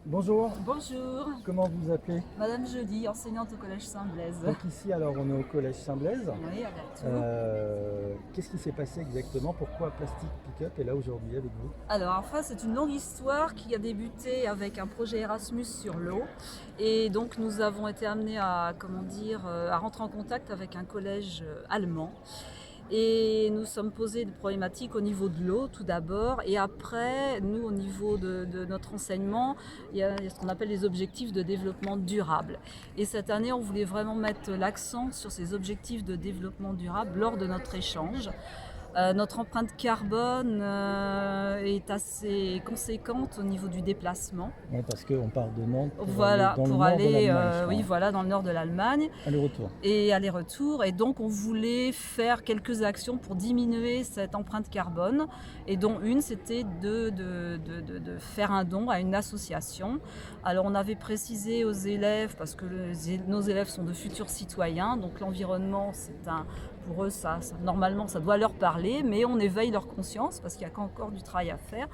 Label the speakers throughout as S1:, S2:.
S1: Bonjour,
S2: Bonjour,
S1: comment vous appelez?
S2: Madame Joly, enseignante au collège Saint-Blaise.
S1: Donc ici, alors on est au collège Saint-Blaise.
S2: Oui, à Vertou.
S1: Qu'est-ce qui s'est passé exactement? Pourquoi Plastic Pickup est là aujourd'hui avec vous?
S2: Alors, enfin, c'est une longue histoire qui a débuté avec un projet Erasmus sur l'eau. Et donc, nous avons été amenés à, à rentrer en contact avec un collège allemand. Et nous sommes posés des problématiques au niveau de l'eau tout d'abord, et après, nous au niveau de notre enseignement, il y a ce qu'on appelle les objectifs de développement durable. Et cette année, on voulait vraiment mettre l'accent sur ces objectifs de développement durable lors de notre échange. Notre empreinte carbone est assez conséquente au niveau du déplacement.
S1: Ouais, parce qu'on part de Nantes pour
S2: Voilà,
S1: aller dans le
S2: pour
S1: nord de
S2: aller
S1: l'Allemagne, je crois,
S2: oui,
S1: hein.
S2: voilà, dans le nord de l'Allemagne.
S1: Aller-retour.
S2: Et aller-retour. Et donc, on voulait faire quelques actions pour diminuer cette empreinte carbone. Et dont une, c'était de faire un don à une association. Alors, on avait précisé aux élèves, parce que nos élèves sont de futurs citoyens, donc l'environnement, pour eux, normalement, ça doit leur parler, mais on éveille leur conscience, parce qu'il y a encore du travail à faire.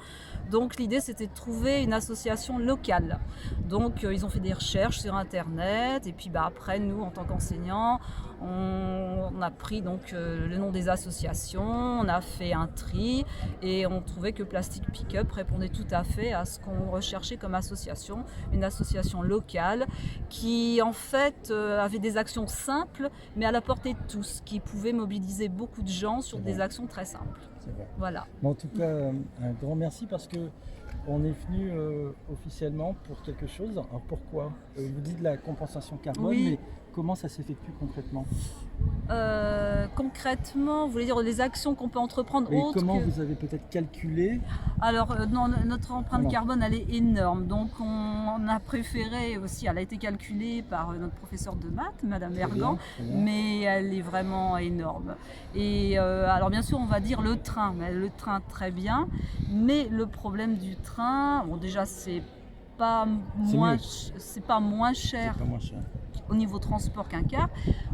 S2: Donc, l'idée, c'était de trouver une association locale. Donc, ils ont fait des recherches sur Internet, et puis après, nous, en tant qu'enseignants, on a pris le nom des associations, on a fait un tri, et on trouvait que Plastic Pickup répondait tout à fait à ce qu'on recherchait comme association, une association locale qui, en fait, avait des actions simples, mais à la portée de tous, qui pouvaient mobiliser beaucoup de gens sur des actions très simples.
S1: C'est vrai.
S2: Voilà.
S1: Bon, en tout cas, un grand merci parce que on est venu officiellement pour quelque chose. Alors pourquoi? Vous dites la compensation carbone,
S2: Oui.
S1: mais comment ça s'effectue concrètement?
S2: Concrètement, vous voulez dire les actions qu'on peut entreprendre
S1: Et
S2: autres
S1: comment
S2: que...
S1: vous avez peut-être calculé?
S2: Alors, non, notre empreinte
S1: Voilà.
S2: carbone, elle est énorme. Donc, on a préféré aussi, elle a été calculée par notre professeur de maths, Madame Ergan,
S1: Très bien.
S2: mais elle est vraiment énorme. Et alors, bien sûr, on va dire le train, mais le train, très bien. Mais le problème du train, bon, déjà, c'est pas moins cher
S1: C'est pas moins cher.
S2: au niveau transport qu'un car.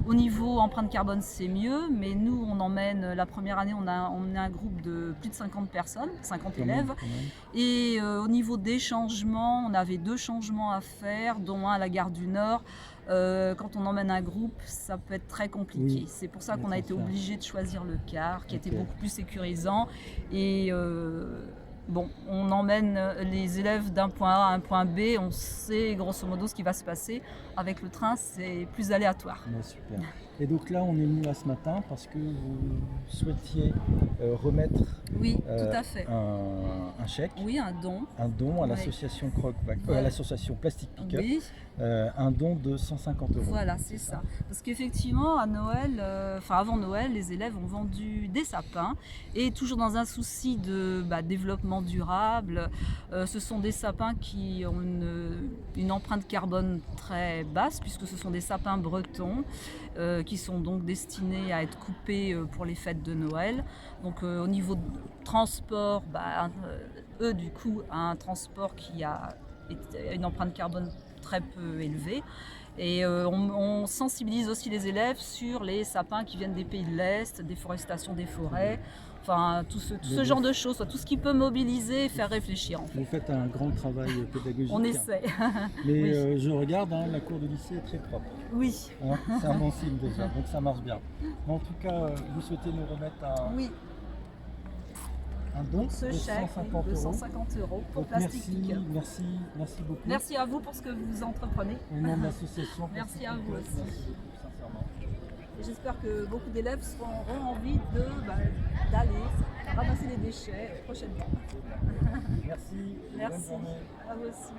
S2: Au niveau empreinte carbone, c'est mieux, mais nous, on emmène, la première année, on est un groupe de plus de 50 personnes, 50 élèves.
S1: Quand même.
S2: Et au niveau des changements, on avait 2 changements à faire, dont un à la gare du Nord. Quand on emmène un groupe, ça peut être très compliqué.
S1: Oui.
S2: C'est pour ça
S1: Il y a
S2: qu'on a
S1: ça
S2: été
S1: à faire.
S2: obligé de choisir le car, qui était
S1: Ok.
S2: beaucoup plus sécurisant. Et bon, on emmène les élèves d'un point A à un point B, on sait grosso modo ce qui va se passer. Avec le train, c'est plus aléatoire.
S1: Ouais, super. Et donc là, on est venu là ce matin parce que vous souhaitiez remettre
S2: Oui, tout à fait.
S1: un chèque,
S2: Oui, un don.
S1: un don à
S2: Ouais.
S1: l'association Croc-Vac,
S2: Voilà.
S1: à l'association Plastic Pickup,
S2: Oui.
S1: un don de 150 €.
S2: Voilà, c'est ça. Parce qu'effectivement, à Noël, avant Noël, les élèves ont vendu des sapins. Et toujours dans un souci de développement durable, ce sont des sapins qui ont une empreinte carbone très basse, puisque ce sont des sapins bretons, qui sont donc destinés à être coupés pour les fêtes de Noël. Donc au niveau de transport, eux du coup, un transport qui a une empreinte carbone très peu élevée. Et on sensibilise aussi les élèves sur les sapins qui viennent des pays de l'Est, déforestation des forêts, enfin tout ce genre de choses, tout ce qui peut mobiliser et faire réfléchir en fait.
S1: Vous faites un grand travail pédagogique.
S2: On essaie.
S1: Mais
S2: Oui.
S1: je regarde, hein, la cour de lycée est très propre.
S2: Oui.
S1: Hein, c'est un bon signe déjà, donc ça marche bien. Mais en tout cas, vous souhaitez nous remettre
S2: Oui,
S1: un don
S2: ce
S1: de
S2: chèque
S1: 150
S2: de
S1: €.
S2: 150 € pour
S1: Donc
S2: Plastic Pickup.
S1: merci beaucoup.
S2: Merci à vous pour ce que vous entreprenez.
S1: Au nom de l'association.
S2: Merci à vous aussi.
S1: Sincèrement.
S2: Et j'espère que beaucoup d'élèves auront envie d'aller ramasser les déchets prochainement.
S1: Merci. Bonne
S2: Merci.
S1: journée.
S2: À vous aussi.